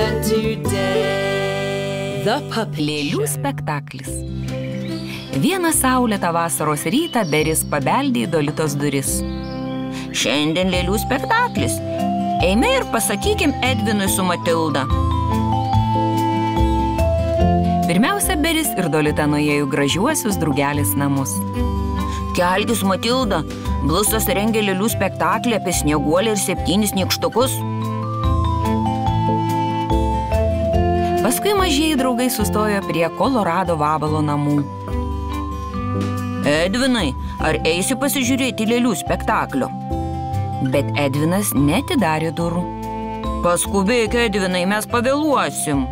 learn today? Lėlių spektaklis. Vieną saulėtą vasaros rytą Beris pabeldė į Dolitos duris. Šiandien lėlių spektaklis. Eime ir pasakykim Edvinui su Matilda. Pirmiausia, Beris ir Dolita nuėjo į gražiuosius Drugelės namus. Kelkis, Matilda, Blusas rengė lėlių spektaklį apie Snieguolę ir 7 nykštukus. Paskui mažieji draugai sustojo prie Kolorado vabalo namų. Edvinai, ar eisi pasižiūrėti lėlių spektaklio? Bet Edvinas neatidarė durų. Paskubėk, Edvinai, mes pavėluosim,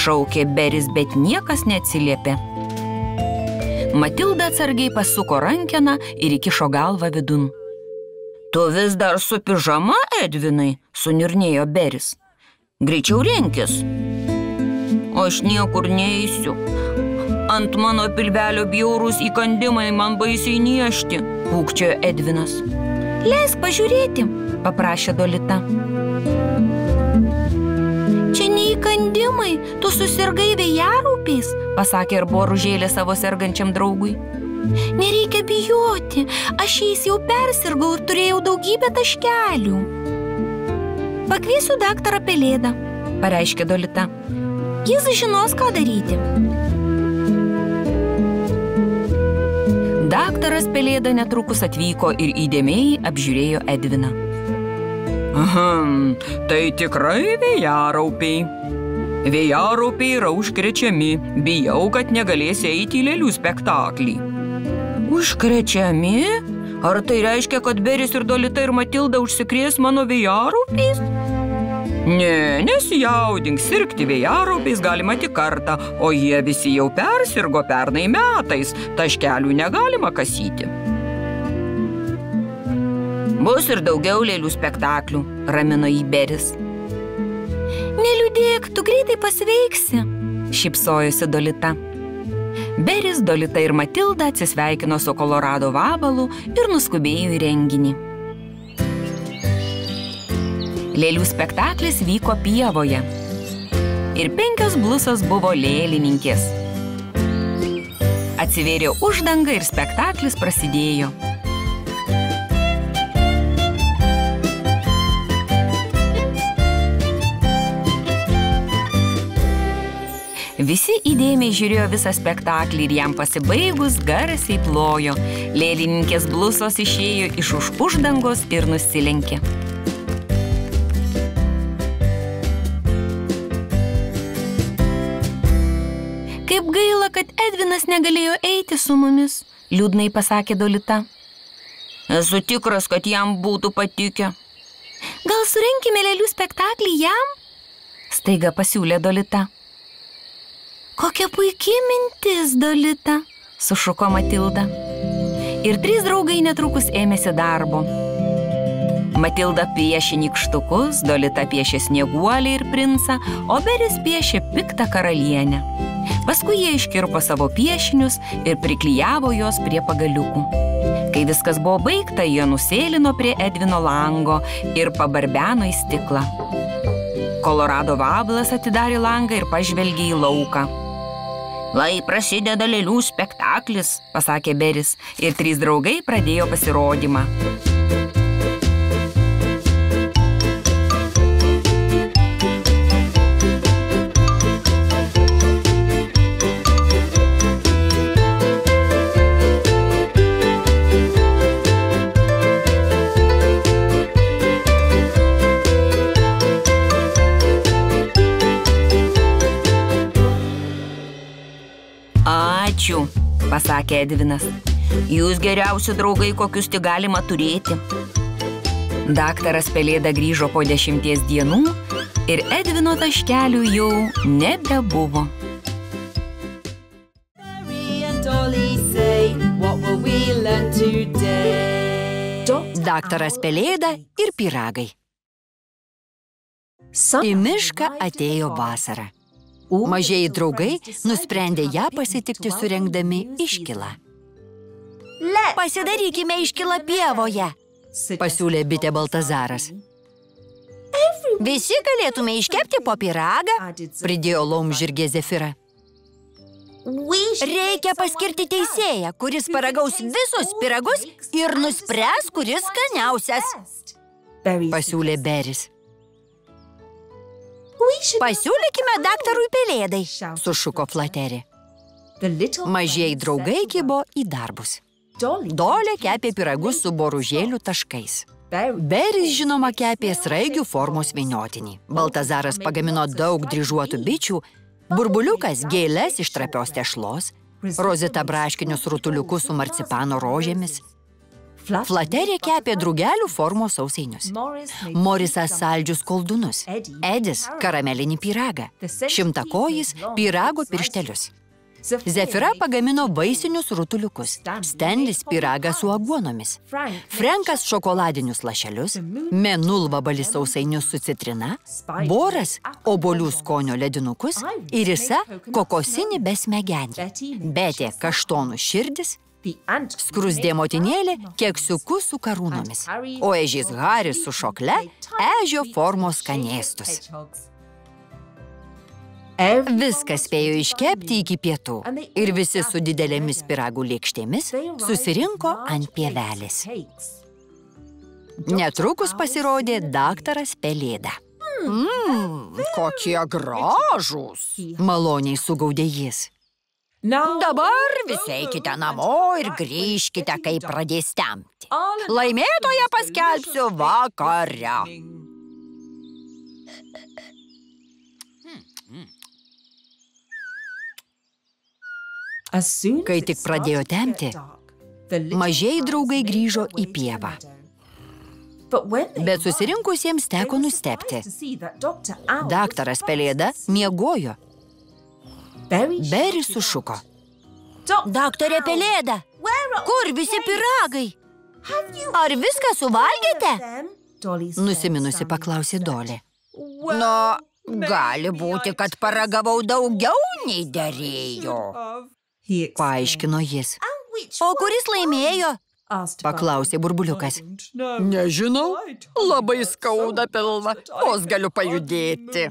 šaukė Beris, bet niekas neatsiliepė. Matilda atsargiai pasuko rankeną ir įkišo galvą vidun. Tu vis dar su pižama, Edvinai, suniurnėjo Beris. Greičiau renkis. Aš niekur neisiu. Ant mano pilvelio bjaurūs įkandimai man baisiai niežti, kūkčiojo Edvinas. Leisk pažiūrėti, paprašė Dolita. Čia ne įkandimai, tu susirgai vėjaraupiais, pasakė ir boružėlė savo sergančiam draugui. Nereikia bijoti, aš jais jau persirgau ir turėjau daugybę taškelių. Pakviesiu daktarą Pelėdą, pareiškė Dolita. Jis žinos, ką daryti. Daktaras Pelėda netrukus atvyko ir įdėmiai apžiūrėjo Edviną. Tai tikrai vėjaraupiai. Vėjaraupiai yra užkrečiami. Bijau, kad negalėsi eiti į lėlių spektaklį. Užkrečiami? Ar tai reiškia, kad Beris ir Dolita ir Matilda užsikrės mano vėjaraupiais? Ne, nesijaudink, sirgti vėjaraupiais galima tik kartą, o jie visi jau persirgo pernai metais, taškelių negalima kasyti. Bus ir daugiau lėlių spektaklių, ramino jį Beris. Neliūdėk, tu greitai pasveiksi, šypsojosi Dolita. Beris, Dolita ir Matilda atsisveikino su Kolorado vabalu ir nuskubėjo į renginį. Lėlių spektaklis vyko pievoje. Ir 5 blusos buvo lėlininkės. Atsivėrė uždanga ir spektaklis prasidėjo. Visi įdėmiai žiūrėjo visą spektaklį ir jam pasibaigus garsiai plojo. Lėlininkės blusos išėjo iš už uždangos ir nusilenkė. Kaip gaila, kad Edvinas negalėjo eiti su mumis, liūdnai pasakė Dolita. Esu tikras, kad jam būtų patikę. Gal surenkime lėlių spektaklį jam? Staiga pasiūlė Dolita. Kokia puikiai mintis, Dolita, sušuko Matilda. Ir 3 draugai netrukus ėmėsi darbo. Matilda piešė nykštukus, Dolita piešė Snieguolį ir princą, o Beris piešė piktą karalienę. Paskui jie iškirpo savo piešinius ir priklijavo juos prie pagaliukų. Kai viskas buvo baigta, jie nusėlino prie Edvino lango ir pabarbeno į stiklą. Kolorado vabalas atidarė langą ir pažvelgė į lauką. Lai prasideda lėlių spektaklis, pasakė Beris, ir 3 draugai pradėjo pasirodymą. Ačiū, pasakė Edvinas. Jūs geriausi draugai, kokius tik galima turėti. Daktaras Pelėda grįžo po 10 dienų ir Edvino taškelių jau nebebuvo. Daktaras Pelėda ir pyragai. Į mišką atėjo vasara. Mažieji draugai nusprendė ją pasitikti surengdami iškylą. Pasidarykime iškylą pievoje, pasiūlė bitė Baltazaras. Visi galėtume iškepti po pyragą, pridėjo laumžirgė Zefira. Reikia paskirti teisėją, kuris paragaus visus pyragus ir nuspręs, kuris skaniausias, pasiūlė Beris. Pasiūlykime daktarui Pelėdai, sušuko Flaterė. Mažieji draugai kibo į darbus. Dolė kepė pyragus su boružėlių taškais. Beris, žinoma, kepė sraigių formos vyniotinį. Baltazaras pagamino daug dryžuotų bičių, Burbuliukas gėles iš trapios tešlos, Rozita braškinius rutuliukus su marcipano rožėmis. Flaterė kepė drugelių formos sausainius. Morisas saldžius koldunus. Edis karamelinį pyragą. Šimtakojis pyrago pirštelius. Zefira pagamino vaisinius rutuliukus. Stenlis pyragą su aguonomis. Frenkas šokoladinius lašelius. Menulvabalis sausainius su citrina. Boras obuolių skonio ledinukus. Ir Isa kokosinį besmegenį. Betė kaštonų širdis. Skrusdė motinėlė keksiukus su karūnomis. O ežys Haris su šokle ežio formos skanėstus. Viską spėjo iškepti iki pietų ir visi su didelėmis pyragų lėkštėmis susirinko ant pievelės. Netrukus pasirodė daktaras Pelėda. Kokie gražūs, maloniai sugaudė jis. Dabar visi eikite namo ir grįžkite, kai pradės temti. Laimėtoją paskelbsiu vakare. Kai tik pradėjo temti, mažieji draugai grįžo į pievą. Bet susirinkusiems teko nustebti. Daktaras Pelėda miegojo. Beris sušuko. Daktarė Pelėda, kur visi pyragai? Ar viską suvalgėte? Nusiminusi paklausė Dolė. Na, gali būti, kad paragavau daugiau nei derėjo, paaiškino jis. O kuris laimėjo? Paklausė Burbuliukas. Nežinau, labai skauda pilvą, vos galiu pajudėti.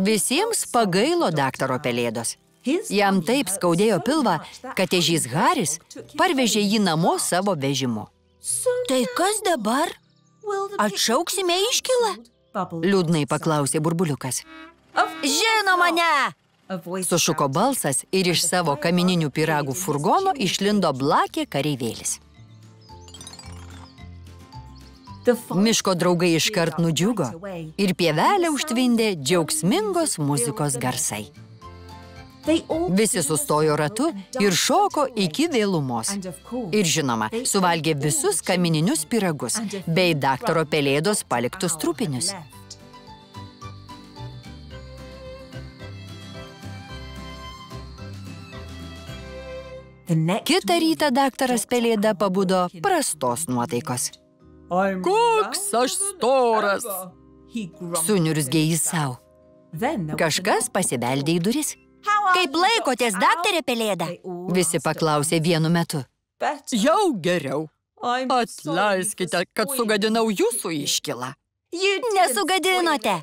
Visiems pagailo daktaro Pelėdos. Jam taip skaudėjo pilvą, kad ežys Haris parvežė jį namo savo vežimu. Tai kas dabar? Atšauksime iškilą? Liūdnai paklausė Burbuliukas. Žinoma, ne! Sušuko balsas ir iš savo kamininių pyragų furgono išlindo Blakė kareivėlis. Miško draugai iškart nudžiugo ir pievelę užtvindė džiaugsmingos muzikos garsai. Visi sustojo ratu ir šoko iki vėlumos. Ir žinoma, suvalgė visus kamininius pyragus bei daktaro Pelėdos paliktus trupinius. Kitą rytą daktaras Pelėda pabudo prastos nuotaikos. Koks aš storas! Suniurzgė jis savo. Kažkas pasibeldė į duris. Kaip laikotės, daktarė Pelėda? Visi paklausė vienu metu. Jau geriau. Atleiskite, kad sugadinau jūsų iškilą. Nesugadinote,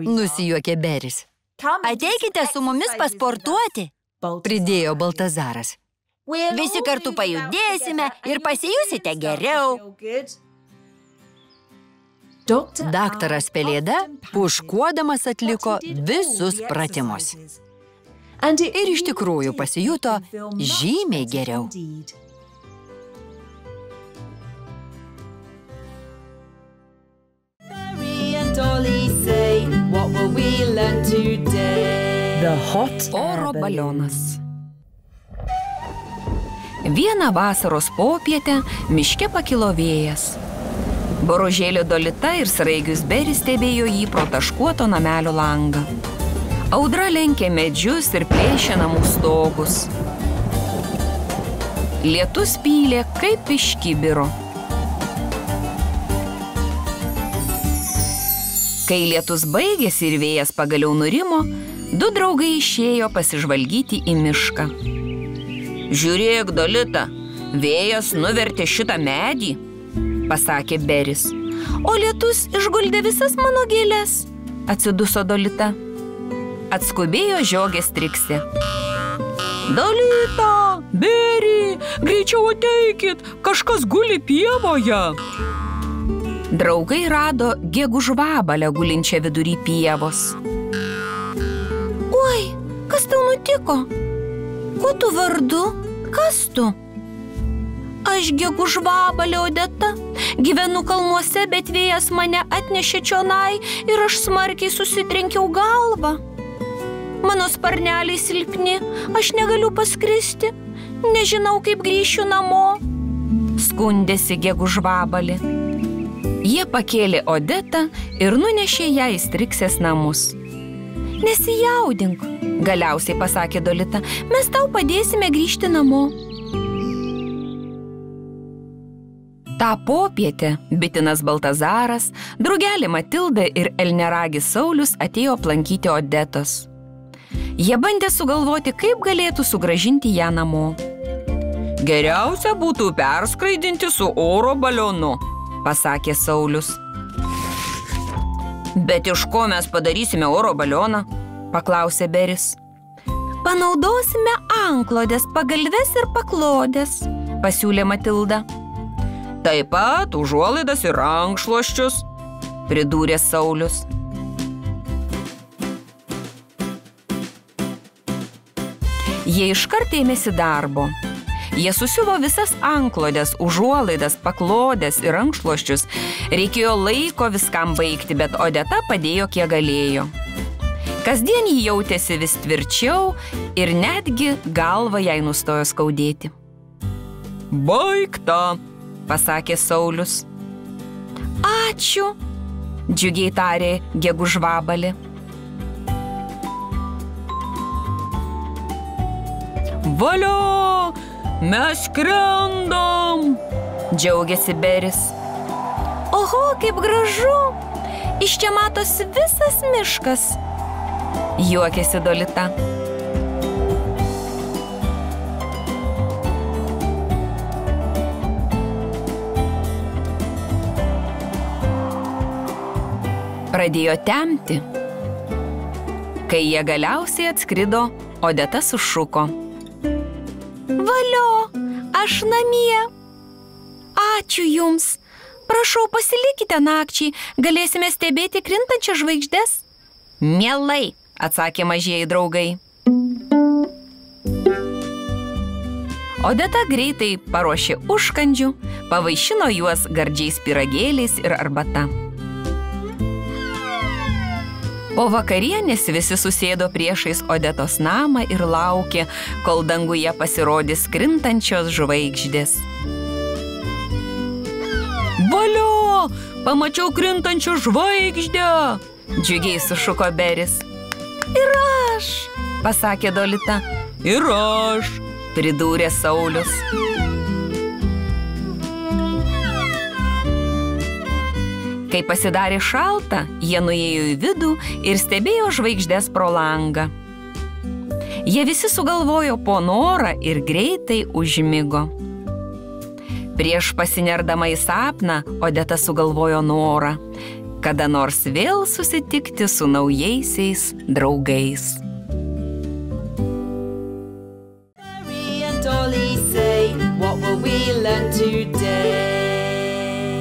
nusijuokė Beris. Ateikite su mumis pasportuoti, pridėjo Baltazaras. Visi kartu pajudėsime ir pasijusite geriau. Daktaras Pelėda puškuodamas atliko visus pratimus. Ir iš tikrųjų pasijuto žymiai geriau. Oro balionas. Vieną vasaros popietę miške pakilo vėjas. Boružėlio Dolita ir sraigius Beris stebėjo jį pro taškuoto namelio langą. Audra lenkė medžius ir plėšė namų stogus. Lietus pylė kaip iš kibiro. Kai lietus baigėsi ir vėjas pagaliau nurimo, du draugai išėjo pasižvalgyti į mišką. Žiūrėk, Dolita, vėjas nuvertė šitą medį, pasakė Beris. o lietus išguldė visas mano gėles, atsiduso Dolita. Atskubėjo žiogės Triksė. Dolita, Beri, greičiau ateikit, kažkas guli pievoje. Draugai rado gegužvabalę gulinčią vidury pievos. Oi, kas tau nutiko? Kuo tu vardu? Kas tu? Aš gegužvabalė Odeta. Gyvenu kalnuose, bet vėjas mane atnešė čionai ir aš smarkiai susitrenkiau galvą. Mano sparneliai silpni, aš negaliu paskristi. Nežinau, kaip grįšiu namo. Skundėsi gegužvabalė. Jie pakėlė Odetą ir nunešė ją į Striksės namus. Nesijaudink, galiausiai pasakė Dolita, mes tau padėsime grįžti namo. Ta popietę bitinas Baltazaras, drugelė Matilda ir elneragis Saulius atėjo aplankyti Odetos. Jie bandė sugalvoti, kaip galėtų sugrąžinti ją namo. Geriausia būtų perskraidinti su oro balionu, pasakė Saulius. Bet iš ko mes padarysime oro balioną? Paklausė Beris. Panaudosime anklodės, pagalves ir paklodės, pasiūlė Matilda. Taip pat užuolaidas ir rankšluosčius, pridūrė Saulius. Jie iškart ėmėsi darbo. Jie susiuvo visas anklodės, užuolaidas, paklodės ir rankšluosčius. Reikėjo laiko viskam baigti, bet Odeta padėjo kiek galėjo. Kasdien ji jautėsi vis tvirčiau ir netgi galva jai nustojo skaudėti. Baigta, pasakė Saulius. Ačiū, džiugiai tarė gegužvabalė. Valio, mes skrendam, džiaugiasi Beris. Oho, kaip gražu, iš čia matosi visas miškas, juokėsi Dolita. Pradėjo temti. Kai jie galiausiai atskrido, Odeta sušuko. Valio, aš namie. Ačiū jums. Prašau, pasilikite nakčiai, galėsime stebėti krintančias žvaigždes. Mielai, atsakė mažieji draugai. Odeta greitai paruošė užkandžių, pavaišino juos gardžiais pyragėliais ir arbata. Po vakarienės visi susėdo priešais Odetos namą ir laukė, kol danguje pasirodys krintančios žvaigždės. Valio, pamačiau krintančią žvaigždę, džiugiai sušuko Beris. Ir aš, pasakė Dolita. Ir aš, pridūrė Saulius. Kai pasidarė šalta, jie nuėjo į vidų ir stebėjo žvaigždes pro langą. Jie visi sugalvojo po norą ir greitai užmigo. Prieš pasinerdama į sapną, Odeta sugalvojo norą, kada nors vėl susitikti su naujaisiais draugais. Mary and Dolly say, what will we learn today?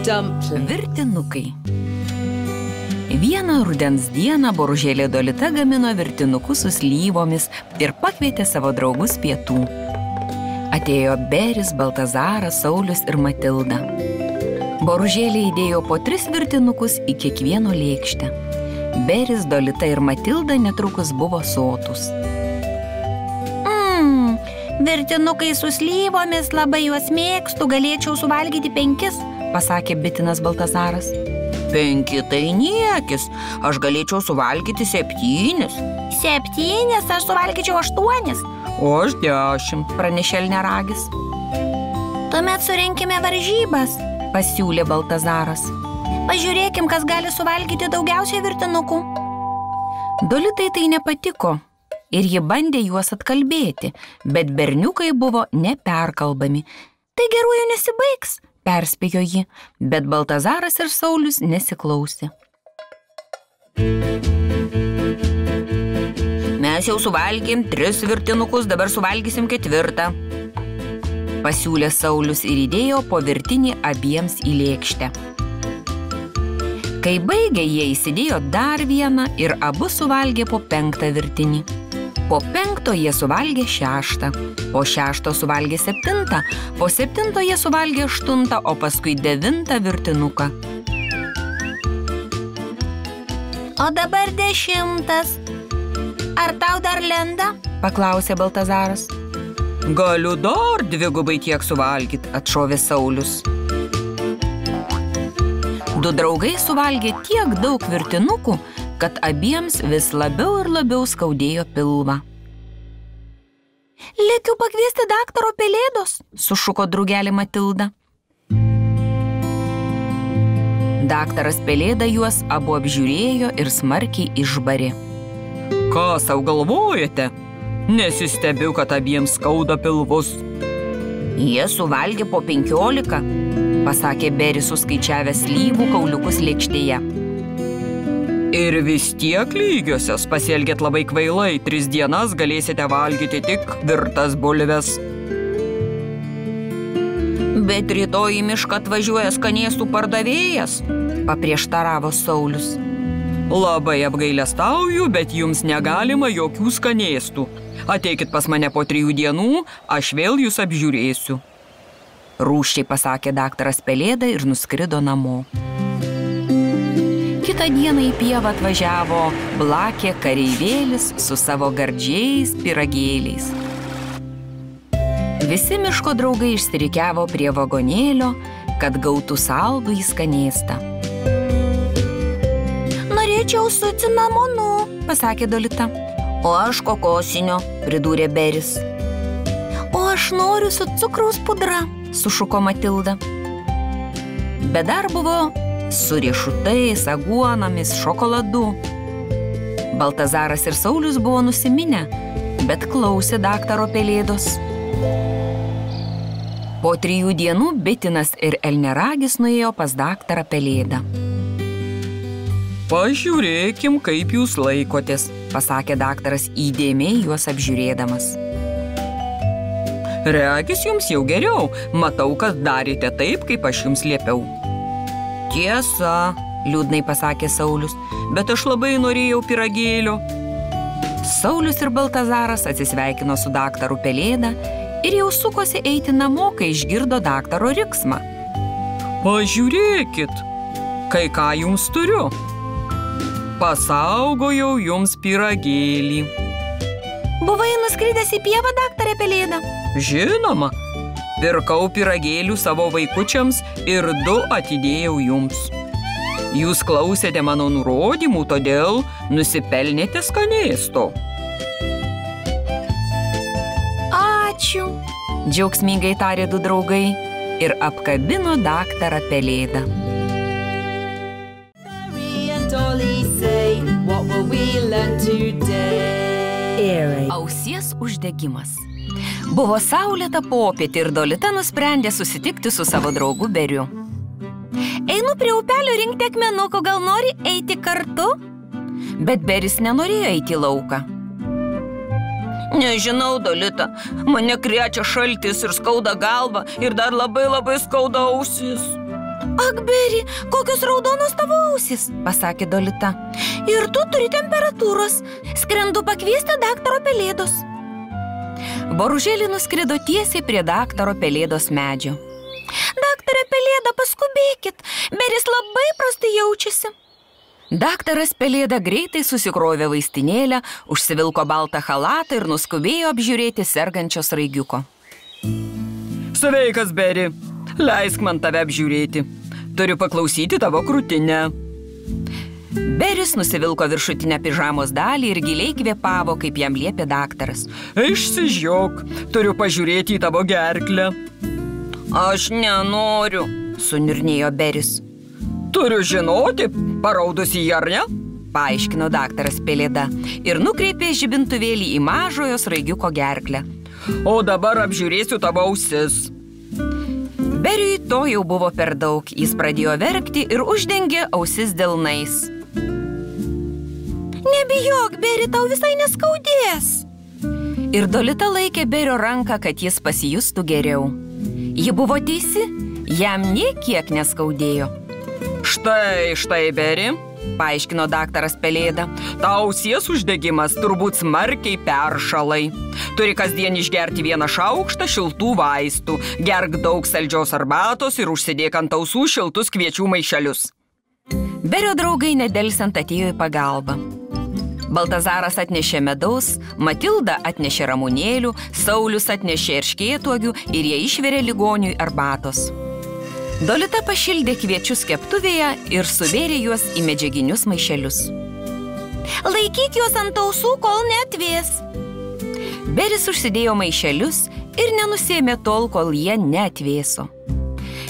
Virtinukai. Vieną rudens dieną boružėlė Dolita gamino virtinukus su slyvomis ir pakvietė savo draugus pietų. Atėjo Beris, Baltazaras, Saulius ir Matilda. Boružėlė įdėjo po 3 virtinukus į kiekvieno lėkštę. Beris, Dolita ir Matilda netrukus buvo sotūs. Virtinukai su slyvomis, labai juos mėgstu, galėčiau suvalgyti 5, pasakė bitinas Baltazaras. 5 tai niekis, aš galėčiau suvalgyti 7. 7, aš suvalgyčiau 8. O aš 10, pranešė elneragis. Tuomet surenkime varžybas, pasiūlė Baltazaras. Pažiūrėkim, kas gali suvalgyti daugiausiai virtinukų. Dolitai tai nepatiko ir ji bandė juos atkalbėti, bet berniukai buvo neperkalbami. Tai geruoju nesibaigs, perspėjo jį, bet Baltazaras ir Saulius nesiklausė. Mes jau suvalgėm 3 virtinukus, dabar suvalgysim 4. Pasiūlė Saulius ir įdėjo po virtinį abiems į lėkštę. Kai baigė, jie įsidėjo dar vieną ir abu suvalgė po 5 virtinį. Po 5 jie suvalgė 6, po 6 suvalgė 7, po 7 jie suvalgė 8, o paskui 9 virtinuką. O dabar 10. Ar tau dar lenda? Paklausė Baltazaras. Galiu dar 2 tiek suvalgyt, atšovė Saulius. 2 draugai suvalgė tiek daug virtinukų, kad abiems vis labiau ir labiau skaudėjo pilvą. Lėkiu pakviesti daktaro Pelėdos, sušuko drugelė Matilda. Daktaras Pelėda juos abu apžiūrėjo ir smarkiai išbarė. Ką sau galvojate? Nesistebiu, kad abiems skauda pilvus. Jie suvalgė po 15, pasakė Beris suskaičiavęs slyvų kauliukus lėkštėje. Ir vis tiek lygiosios, pasielgėt labai kvailai, 3 dienas galėsite valgyti tik virtas bulves. Bet rytoj į mišką atvažiuoja skanėstų pardavėjas, paprieštaravo Saulius. Labai apgailestauju, bet jums negalima jokių skanėstų. Ateikit pas mane po 3 dienų, aš vėl jūs apžiūrėsiu. Rūsčiai pasakė daktaras Pelėda ir nuskrido namo. Kitą dieną į pievą atvažiavo Blakė kareivėlis su savo gardžiais pyragėliais. Visi miško draugai išsirikiavo prie vagonėlio, kad gautų saldų į skanėstą. Norėčiau su cinamonu, pasakė Dolita. O aš kokosinio, pridūrė Beris. O aš noriu su cukraus pudra, sušuko Matilda. Bet dar buvo su riešutais, aguonomis, šokoladu. Baltazaras ir Saulius buvo nusiminę, bet klausė daktaro Pelėdos. Po 3 dienų Bitinas ir Elneragis nuėjo pas daktarą Pelėdą. Pažiūrėkim, kaip jūs laikotės, pasakė daktaras įdėmiai juos apžiūrėdamas. Regis jums jau geriau, matau, kad darėte taip, kaip aš jums liepiau. Tiesa, liūdnai pasakė Saulius, bet aš labai norėjau pyragėlio. Saulius ir Baltazaras atsisveikino su daktaru Pelėda ir jau sukosi eiti namo, kai išgirdo daktaro riksmą. Pažiūrėkit, kai ką jums turiu. Pasaugojau jums pyragėlį. Buvai nuskridęs į pievą, daktare Pelėda? Žinoma, pirkau pyragėlių savo vaikučiams ir 2 atidėjau jums. Jūs klausėte mano nurodymų, todėl nusipelnėte skanėsto. Ačiū, džiaugsmingai tarė 2 draugai ir apkabino daktarą Pelėdą. What will we learn today? Ausies uždegimas. Buvo saulėta popietė ir Dolita nusprendė susitikti su savo draugu Beriu. Einu prie upelio rinkti akmenukų, gal nori eiti kartu? Bet Beris nenorėjo eiti į lauką. Nežinau, Dolita, mane krečia šaltis ir skauda galva ir dar labai skauda ausis. Ak, Beri, kokios raudonos tavo ausys, pasakė Dolita. Ir tu turi temperatūros. Skrendu pakviesti daktaro Pelėdos. Boružėlė nuskrido tiesiai prie daktaro Pelėdos medžio. Daktare Pelėda, paskubėkit, Beris labai prastai jaučiasi. Daktaras Pelėda greitai susikrovė vaistinėlę, užsivilko baltą chalatą ir nuskubėjo apžiūrėti sergančio sraigiuko. Sveikas, Beri, leisk man tave apžiūrėti. Turiu paklausyti tavo krūtinę. Beris nusivilko viršutinę pižamos dalį ir giliai kvėpavo, kaip jam liepė daktaras. Išsižiok, turiu pažiūrėti į tavo gerklę. Aš nenoriu, suniurnėjo Beris. Turiu žinoti, paraudusi ar ne? Paaiškino daktaras Pelėda ir nukreipė žibintuvėlį į mažojo sraigiuko gerklę. O dabar apžiūrėsiu tavo ausis. Beriui to jau buvo per daug. Jis pradėjo verkti ir uždengė ausis delnais. Nebijok, Beri, tau visai neskaudės. Ir Dolita laikė Berio ranką, kad jis pasijustų geriau. Ji buvo teisi, jam nė kiek neskaudėjo. Štai, Beri, paaiškino daktaras Pelėda. Tau ausies uždegimas turbūt smarkiai peršalai. Turi kasdien išgerti 1 šaukštą šiltų vaistų. Gerk daug saldžios arbatos ir užsidėk ant ausų šiltus kviečių maišelius. Berio draugai nedelsiant atėjo į pagalbą. Baltazaras atnešė medaus, Matilda atnešė ramunėlių, Saulius atnešė erškėtuogių ir jie išvirė ligoniui arbatos. Dolita pašildė kviečius keptuvėje ir suvėrė juos į medžiaginius maišelius. Laikyk juos ant ausų, kol neatvės. Beris užsidėjo maišelius ir nenusėmė tol, kol jie neatvėso.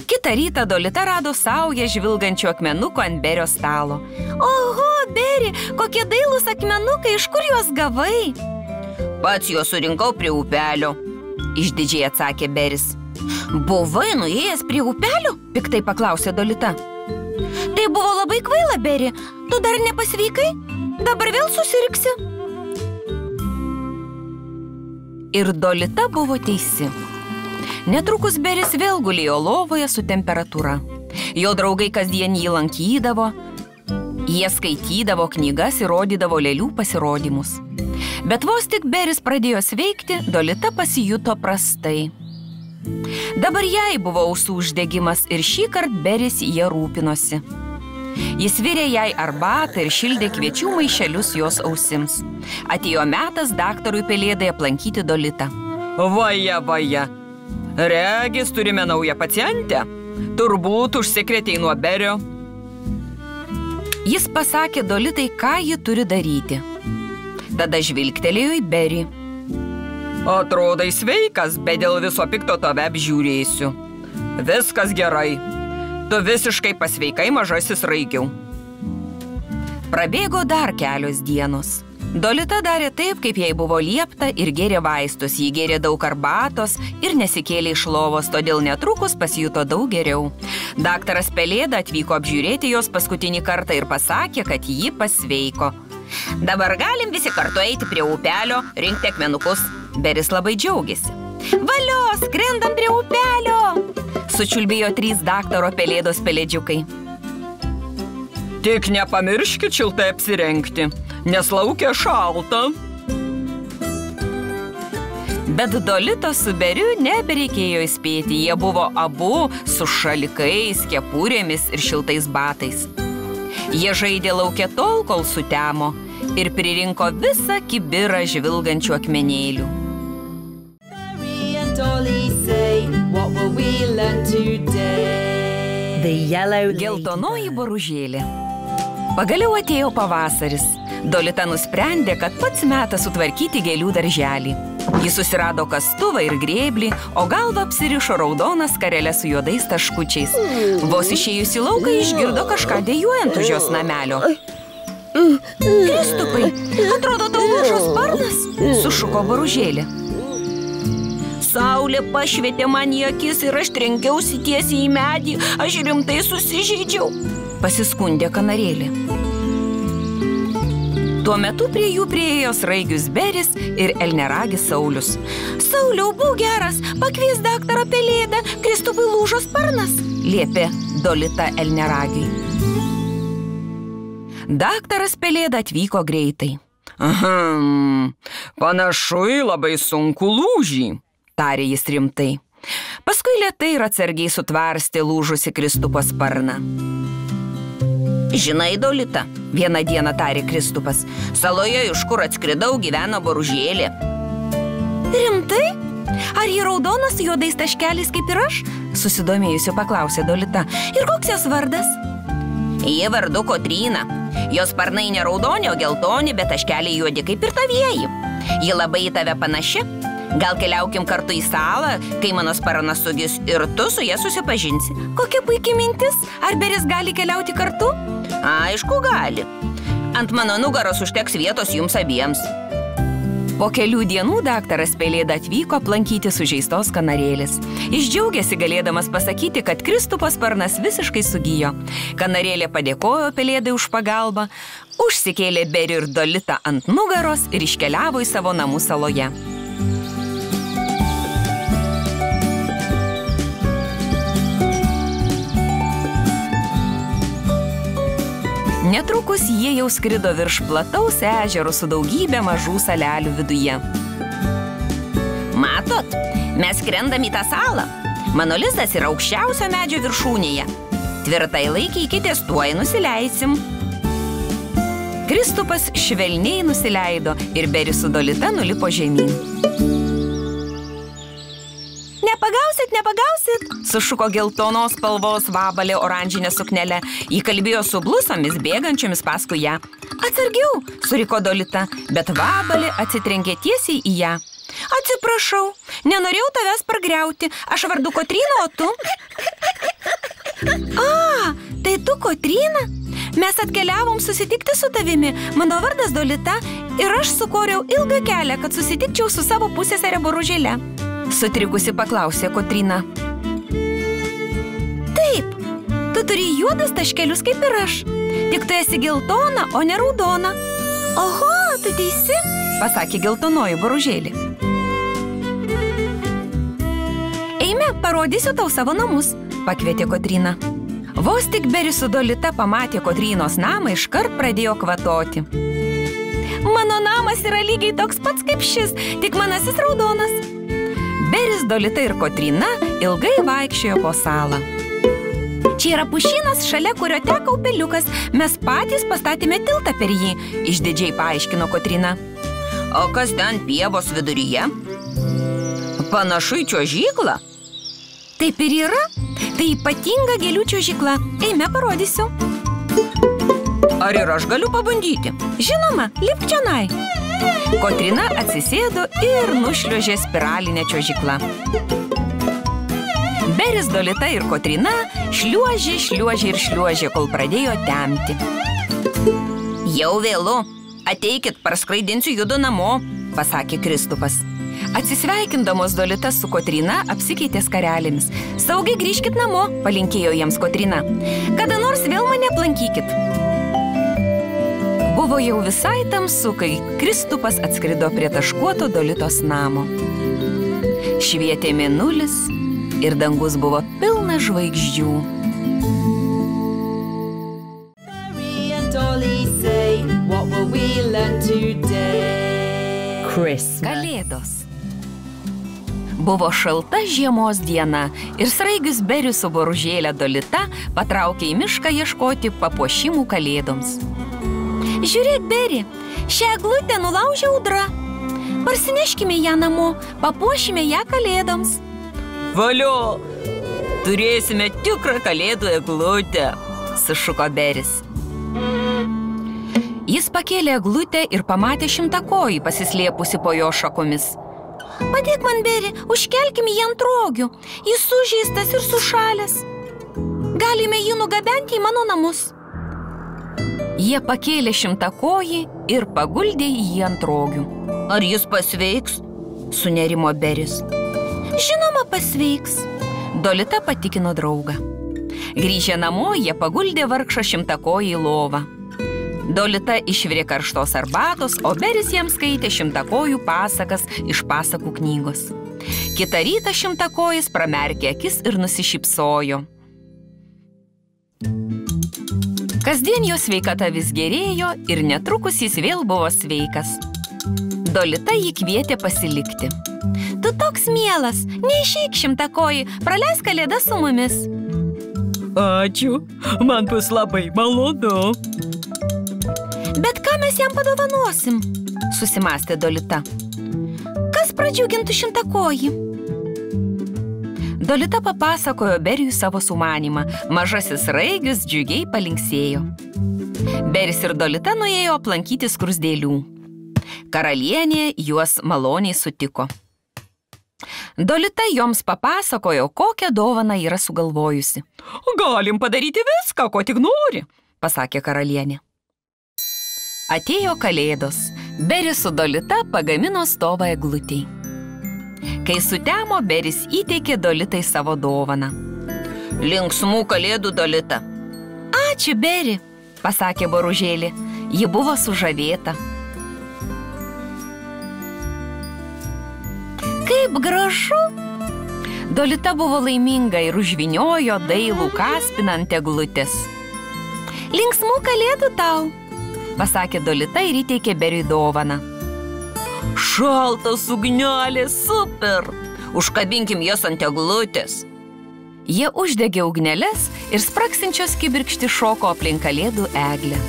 Kitą rytą Dolita rado saują žvilgančių akmenukų ant Berio stalo. Oho, Beri, kokie dailūs akmenukai, iš kur juos gavai? Pats juos surinkau prie upelio, išdidžiai atsakė Beris. Buvai nuėjęs prie upelio? Piktai paklausė Dolita. Tai buvo labai kvaila, Beri. Tu dar nepasveikai? Dabar vėl susirgsi. Ir Dolita buvo teisi. Netrukus Beris vėl gulėjo lovoje su temperatūra. Jo draugai kasdien jį lankydavo. Jie skaitydavo knygas ir rodydavo lėlių pasirodymus. Bet vos tik Beris pradėjo sveikti, Dolita pasijuto prastai. Dabar jai buvo ausų uždegimas ir šįkart Beris jie rūpinosi. Jis virė jai arbatą ir šildė kviečių maišelius jos ausims. Atėjo metas daktarui Pelėdai aplankyti Dolitą. Vaja. Regis, turime naują pacientę. Turbūt užsikrėtei nuo Berio. Jis pasakė Dolitai, ką ji turi daryti. Tada žvilgtelėjo į Berį. Atrodai sveikas, bet dėl viso pikto tave apžiūrėsiu. Viskas gerai. Tu visiškai pasveikai, mažasis raigiau. Prabėgo dar kelios dienos. Dolita darė taip, kaip jai buvo liepta ir gėrė vaistus. Ji gėrė daug arbatos ir nesikėlė iš lovos, todėl netrukus pasijuto daug geriau. Daktaras Pelėda atvyko apžiūrėti jos paskutinį kartą ir pasakė, kad ji pasveiko. Dabar galim visi kartu eiti prie upelio, rinkti akmenukus. Beris labai džiaugiasi. Valio, skrendam prie upelio! Sučiulbėjo 3 daktaro Pelėdos pelėdžiukai. Tik nepamirškit šiltai apsirengti, nes laukia šalta. Bet Dolitos su Beriu nebereikėjo įspėti. Jie buvo abu su šalikais, kepurėmis ir šiltais batais. Jie žaidė lauke tol, kol sutemo ir pririnko visą kibirą žvilgančių akmenėlių. Geltonoji boružėlė. Pagaliau atėjo pavasaris. Dolita nusprendė, kad pats metas sutvarkyti gėlių darželį. Jis susirado kastuvą ir grėblį, o galvą apsirišo raudoną skarelę su juodais taškučiais. Vos išėjus į lauką išgirdo kažką dejuojant už jos namelio. Kristupai, atrodo, tau lūžo sparnas, sušuko boružėlė. Saulė pašvietė man į akis ir aš trenkiausi tiesiai į medį. Aš rimtai susižeidžiau, pasiskundė kanarėlė. Tuo metu prie jų priėjo sraigius Beris ir elneragis Saulius. Sauliau, būk geras, pakvies daktarą Pelėdą, Kristupui lūžo sparnas, liepė Dolita elneragiui. Daktaras Pelėda atvyko greitai. Panašu į labai sunkų lūžį, tarė jis rimtai. Paskui lėtai ir atsargiai sutvarstė lūžusi Kristupo sparną. Žinai, Dolita, vieną dieną tarė Kristupas, saloje, iš kur atskridau, gyveno boružėlė. Rimtai? Ar ji raudona su juodais taškeliais kaip ir aš? Susidomėjusi paklausė Dolita. Ir koks jos vardas? Jie vardu Kotryna. Jos sparnai ne raudoni, o geltoni, bet taškeliai juodi kaip ir tavieji. Ji labai į tave panaši. Gal keliaukim kartu į salą, kai mano sparnas sugis ir tu su ja susipažinsi. Kokia puikia mintis. Ar Beris gali keliauti kartu? Aišku, gali. Ant mano nugaros užteks vietos jums abiems. Po kelių dienų daktaras Pelėda atvyko aplankyti sužeistos kanarėlės. Jis džiaugiasi galėdamas pasakyti, kad Kristupo sparnas visiškai sugijo. Kanarėlė padėkojo Pelėdai už pagalbą, užsikėlė Berį ir Dolitą ant nugaros ir iškeliavo į savo namų saloje. Netrukus jie jau skrido virš plataus ežero su daugybė mažų salelių viduje. Matot, mes skrendam į tą salą. Mano lizdas yra aukščiausio medžio viršūnėje. Tvirtai laikykitės, tuoj nusileisim. Kristupas švelniai nusileido ir Beris su Dolita nulipo žemyn. Nepagausit, nepagausit, sušuko geltonos spalvos vabalė oranžinė suknelė. Ji kalbėjo su blusomis bėgančiomis paskui ją. Atsargiau, suriko Dolita, bet vabalė atsitrenkė tiesiai į ją. Atsiprašau, nenorėjau tavęs pargriauti. Aš vardu Kotryna, o tu? Tai tu, Kotryna? Mes atkeliavom susitikti su tavimi. Mano vardas Dolita ir aš sukoriau ilgą kelią, kad susitikčiau su savo pusseserę Boružėle. Sutrikusi paklausė Kotryna. Taip, tu turi juodus taškelius kaip ir aš. Tik tu esi geltona, o ne raudona. Oho, tu teisi, pasakė geltonoji Boružėlė. Eime, parodysiu tau savo namus, pakvietė Kotryna. Vos tik Beris su Dolita pamatė Kotrynos namą, iškart pradėjo kvatoti. Mano namas yra lygiai toks pats kaip šis, tik manasis raudonas. Beris, Dolita ir Kotryna ilgai vaikščiojo po salą. Čia yra pušynas, šalia kurio teka upeliukas. Mes patys pastatėme tiltą per jį, išdidžiai paaiškino Kotryna. O kas ten pievos viduryje? Panašu į čiuožyklą. Taip ir yra. Tai ypatinga gėlių čiuožykla. Eime, parodysiu. Ar ir aš galiu pabandyti? Žinoma, lipk čionai. Kotryna atsisėdo ir nušliuožė spiralinę čiuožyklą. Beris, Dolita ir Kotryna šliuožė, kol pradėjo temti. Jau vėlu, ateikit, parskraidinsiu judu namo, pasakė Kristupas. Atsisveikindamos Dolita su Kotryna apsikeitė skarelėmis. Saugiai grįžkit namo, palinkėjo jiems Kotryna. Kada nors vėl mane aplankykit. Buvo jau visai tamsu, kai Kristupas atskrido prie taškuoto Dolitos namo. Švietė mėnulis ir dangus buvo pilnas žvaigždžių. Berry and Dolly say, what will we learn today? Kalėdos. Buvo šalta žiemos diena ir sraigis Beris su Boružėle Dolita patraukė į mišką ieškoti papuošimų kalėdoms. Žiūrėk, Beri, šią eglutę nulaužė audra. Parsineškime ją namo, papuošime ją kalėdoms. Valio, turėsime tikrą kalėdų eglutę, sušuko Beris. Jis pakėlė eglutę ir pamatė šimtakojį pasislėpusi po jo šakomis. Padėk man, Beri, užkelkime jį ant rogių. Jis sužeistas ir sušalęs. Galime jį nugabenti į mano namus. Jie pakėlė šimtakojį ir paguldė jį ant rogių. Ar jis pasveiks? Sunerimo Beris. Žinoma, pasveiks. Dolita patikino draugą. Grįžę namo, jie paguldė vargšą šimtakojį į lovą. Dolita išvirė karštos arbatos, o Beris jiems skaitė šimtakojų pasakas iš pasakų knygos. Kitą rytą šimtakojis pramerkė akis ir nusišypsojo. Kasdien jo sveikata vis gerėjo ir netrukus jis vėl buvo sveikas. Dolita jį kvietė pasilikti. Tu toks mielas, neišeik šimtakojį, praleisk kalėdas su mumis. Ačiū, man bus labai malonu. Bet ką mes jam padovanosim? Susimastė Dolita. Kas pradžiugintų šimtakojį? Dolita papasakojo Beriui savo sumanymą. Mažasis sraigis džiugiai palinksėjo. Beris ir Dolita nuėjo aplankyti skruzdėlių. Karalienė juos maloniai sutiko. Dolita joms papasakojo, kokią dovaną yra sugalvojusi. Galim padaryti viską, ko tik nori, pasakė karalienė. Atėjo kalėdos. Beris su Dolita pagamino stovą eglutei. Kai sutemo, Beris įteikė Dolitai savo dovaną. Linksmų kalėdų, Dolita. Ačiū, Beri, pasakė Boružėlė. Ji buvo sužavėta. Kaip gražu! Dolita buvo laiminga ir užviniojo dailų kaspiną ant eglutės. Linksmų kalėdų tau, pasakė Dolita ir įteikė Beriui dovaną. Šaltas ugnelė, super! Užkabinkim jas ant eglutės. Jie uždegė ugneles ir spraksinčios kibirkšti šoko aplink kalėdų eglę.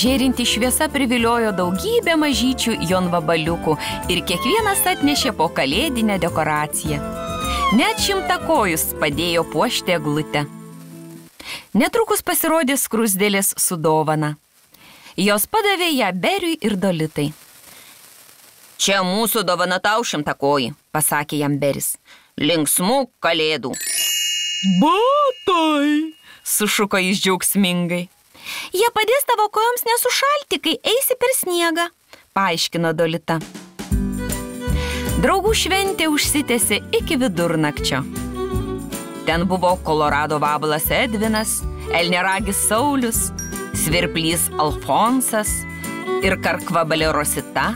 Žėrinti šviesa priviliojo daugybę mažyčių jonvabaliukų ir kiekvienas atnešė po kalėdinę dekoraciją. Net šimtakojus padėjo puošti eglutę. Netrukus pasirodė skruzdėlės su dovana. Jos padavė ją Beriui ir Dolitai. Čia mūsų dovana tau, šimtakoji, pasakė jam Beris. Linksmų kalėdų. Batai, sušuko jis džiaugsmingai. Jie padės tavo kojoms nesušalti, kai eisi per sniegą, paaiškino Dolita. Draugų šventė užsitęsė iki vidurnakčio. Ten buvo Kolorado vabalas Edvinas, elniaragis Saulius, svirplys Alfonsas ir karkvabalė Rosita.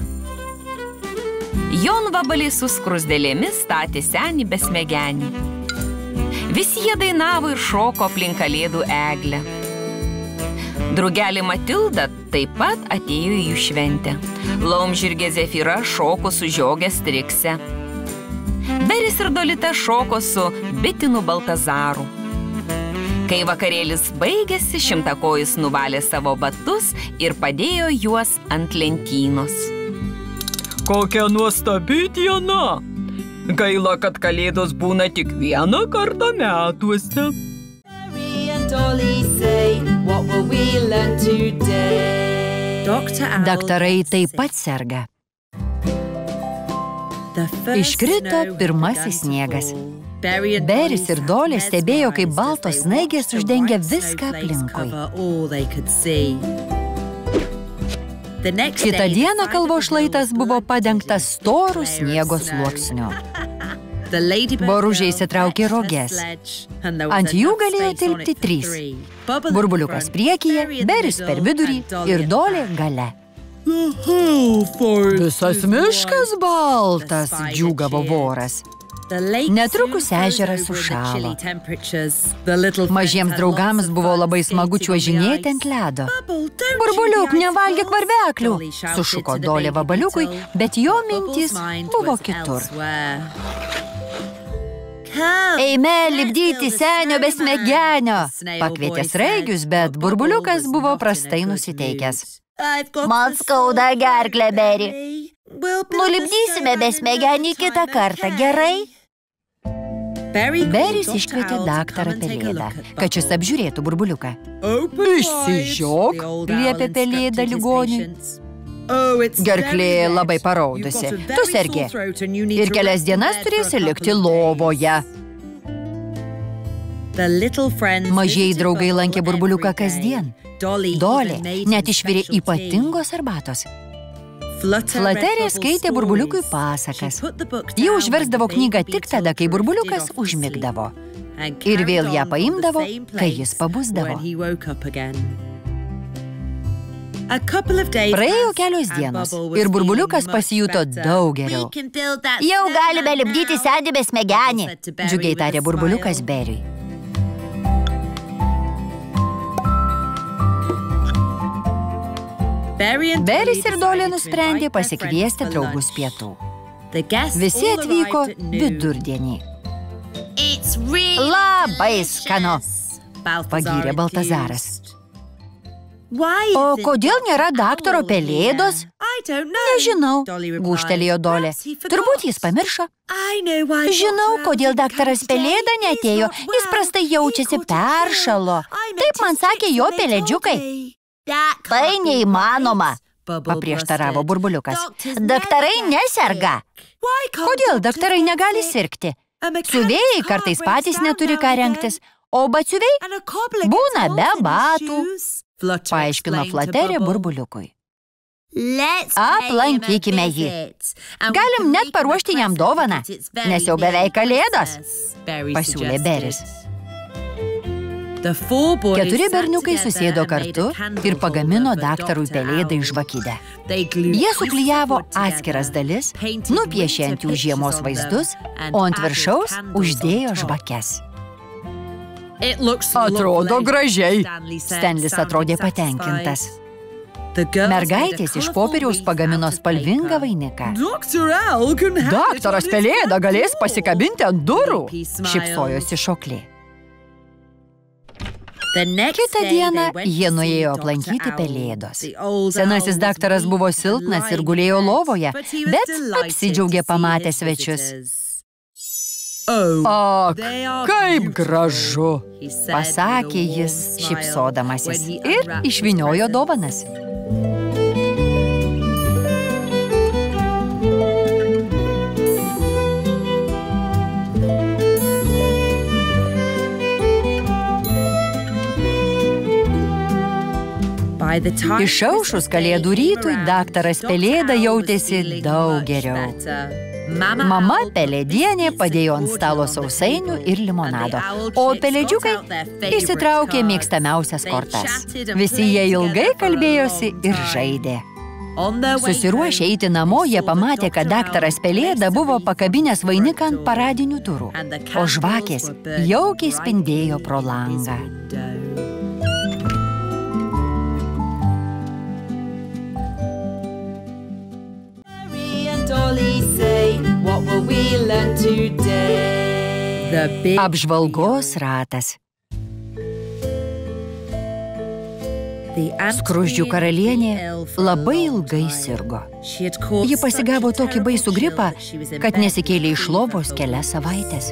Jonvabaliai su skruzdėlėmis statė senį besmegenį. Visi jie dainavo ir šoko aplink kalėdų eglę. Drugelė Matilda taip pat atėjo į jų šventę. Laumžirgė Zefira šoko su žiogė Strikse. Beris ir Dolita šoko su bitinu Baltazaru. Kai vakarėlis baigėsi, šimtakojis nuvalė savo batus ir padėjo juos ant lentynos. Kokia nuostabi diena! Gaila, kad kalėdos būna tik vieną kartą metuose. Daktarai taip pat serga. Iškrito pirmasis sniegas. Beris ir Dolė stebėjo, kaip baltos snaigės uždengia viską aplinkui. Kitą dieną kalvos šlaitas buvo padengtas storų sniego sluoksniu. Boružė įsitraukė roges. Ant jų galėjo tilpti 3. Burbuliukas priekyje, Beris per vidurį ir Dolė gale. Visas miškas baltas, džiūgavo voras. Netrukus ežeras sušalo. Mažiems draugams buvo labai smagu čiuožinėti ant ledo. Burbuliuk, nevalgyk varveklių, sušuko Dolė vabaliukui, bet jo mintys buvo kitur. Eime lipdyti senio besmegenio, pakvietė sraigius, bet burbuliukas buvo prastai nusiteikęs. Man skauda gerklę, Beri. Nulipdysime besmegenį kitą kartą, gerai? Beris iškvietė daktarą Pelėdą, kad šis apžiūrėtų burbuliuką. Išsižiok, liepė Pelėda ligoniui. Gerklė labai paraudusi. Tu sergi. Ir kelias dienas turėsi likti lovoje. Mažieji draugai lankė burbuliuką kasdien. Dolė net išvirė ypatingos arbatos. Flaterė skaitė burbuliukui pasakas. Ji užversdavo knygą tik tada, kai burbuliukas užmigdavo. Ir vėl ją paimdavo, kai jis pabusdavo. Praėjo kelios dienos ir burbuliukas pasijuto daug geriau. Jau galime lipdyti senį besmegenį, džiugiai tarė burbuliukas Beriui. Beris ir Dolė nusprendė pasikviesti draugus pietų. Visi atvyko vidurdienį. Labai skanu, pagyrė Baltazaras. O kodėl nėra daktaro Pelėdos? Nežinau, gūžtelėjo Dolė. Turbūt jis pamiršo. Žinau, kodėl daktaras Pelėda neatėjo. Jis prastai jaučiasi, peršalo. Taip man sakė jo pelėdžiukai. Tai neįmanoma, paprieštaravo Burbuliukas. Daktarai neserga. Kodėl daktarai negali sirgti? Siuvėjai kartais patys neturi ką rengtis, o batsiuviai būna be batų, paaiškino Flaterė Burbuliukui. Aplankykime jį. Galim net paruošti jam dovaną, nes jau beveik kalėdos, pasiūlė Beris. 4 berniukai susėdo kartu ir pagamino daktarui Pelėdai žvakidę. Jie suklijavo atskiras dalis, nupiešė ant jų žiemos vaizdus, o ant viršaus uždėjo žvakes. Atrodo gražiai. Stanlis atrodė patenkintas. Mergaitės iš popieriaus pagamino spalvingą vainiką. Daktaras Pelėda galės pasikabinti ant durų, šypsojosi Šoklė. Kitą dieną jie nuėjo aplankyti Pelėdos. Senasis daktaras buvo silpnas ir gulėjo lovoje, bet apsidžiaugė pamatę svečius. Ak, kaip gražu, pasakė jis, šypsodamasis, ir išvyniojo dovanas. Išaušus kalėdų rytui, daktaras Pelėda jautėsi daug geriau. Mama Pelėdienė padėjo ant stalo sausainių ir limonado, o pelėdžiukai išsitraukė mėgstamiausias kortas. Visi jie ilgai kalbėjosi ir žaidė. Susiruošę eiti namo, jie pamatė, kad daktaras Pelėda buvo pakabinęs vainiką ant paradinių durų, o žvakės jaukiai spindėjo pro langą. Apžvalgos ratas. Skruzdžių karalienė labai ilgai sirgo. Ji pasigavo tokį baisų gripą, kad nesikėlė iš lovos kelias savaites.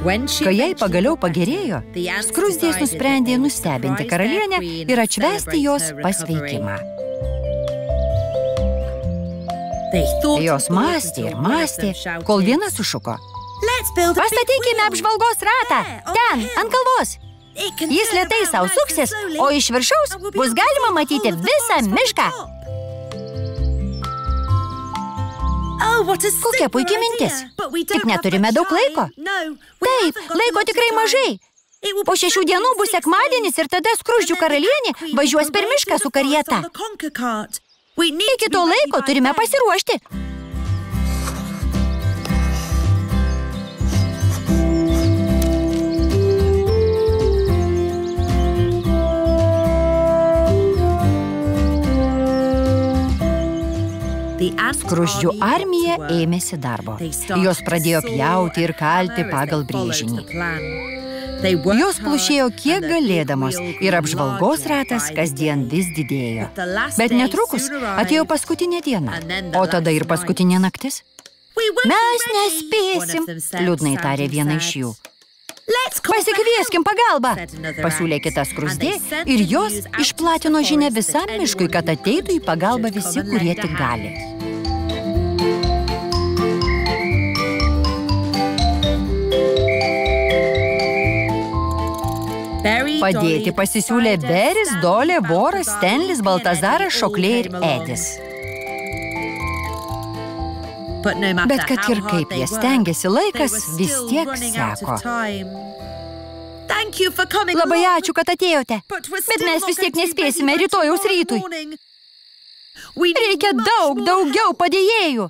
Kai jai pagaliau pagerėjo, skruzdės nusprendė nustebinti karalienę ir atšvęsti jos pasveikimą. Jos mąstė ir mąstė, kol viena sušuko. Pastatykime apžvalgos ratą, ten, ant kalvos. Jis lėtai sau suksis, o iš viršaus bus galima matyti visą mišką. Kokia puikia mintis. Tik neturime daug laiko. Taip, laiko tikrai mažai. Po 6 dienų bus sekmadienis ir tada skruzdžių karalienė važiuos per mišką su karieta. Iki to laiko turime pasiruošti. Skruzdžių armija ėmėsi darbo. Jos pradėjo pjauti ir kalti pagal brėžinį. Jos plušėjo kiek galėdamos ir apžvalgos ratas kasdien vis didėjo. Bet netrukus atėjo paskutinė diena, o tada ir paskutinė naktis. Mes nespėsim, liūdnai tarė viena iš jų. Pasikvieskim pagalbą, pasiūlė kita skruzdė ir jos išplatino žinią visam miškui, kad ateitų į pagalbą visi, kurie tik gali. Padėti pasisiūlė Beris, Dolė, Voras, Stenlis, Baltazaras, Šoklė ir Edis. Bet kad ir kaip jie stengėsi, laikas vis tiek seko. Labai ačiū, kad atėjote, bet mes vis tiek nespėsime rytojaus rytui. Reikia daugiau padėjėjų.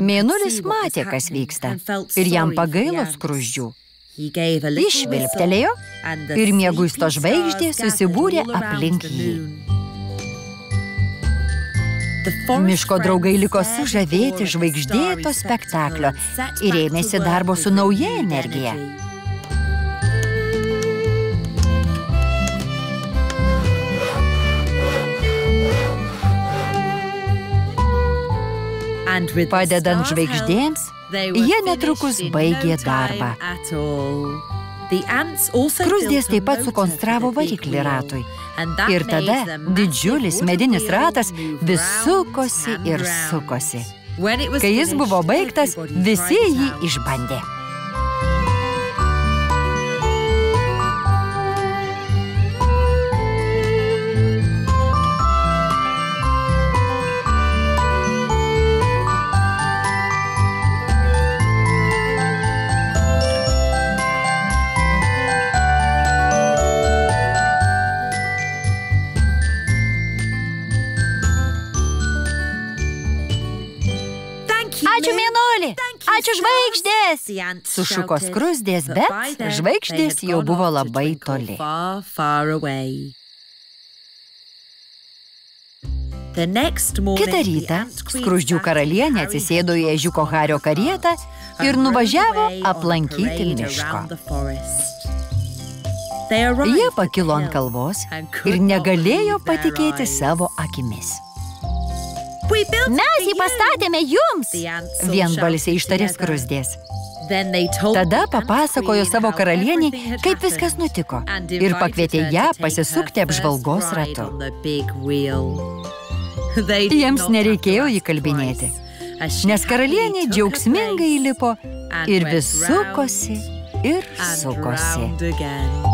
Mėnulis matė, kas vyksta, ir jam pagailo skruzdžių. Jis švilptelėjo ir mieguisto žvaigždė susibūrė aplink jį. Miško draugai liko sužavėti žvaigždėto spektaklio ir ėmėsi darbo su nauja energija. Padedant žvaigždėms, jie netrukus baigė darbą. Skruzdės taip pat sukonstravo variklį ratui. Ir tada didžiulis medinis ratas vis sukosi ir sukosi. Kai jis buvo baigtas, visi jį išbandė. Ačiū mėnulį! Ačiū žvaigždės! Sušuko skruzdės, bet žvaigždės jau buvo labai toli. Kitą rytą skruzdžių karalienė atsisėdo į ežiuko Hario karietą ir nuvažiavo aplankyti miško. Jie pakilo ant kalvos ir negalėjo patikėti savo akimis. Mes jį pastatėme jums! Vienbalsiai ištarė skruzdės. Tada papasakojo savo karalieniai, kaip viskas nutiko, ir pakvietė ją pasisukti apžvalgos ratu. Jiems nereikėjo įkalbinėti, nes karalienė džiaugsmingai įlipo ir vis sukosi ir sukosi.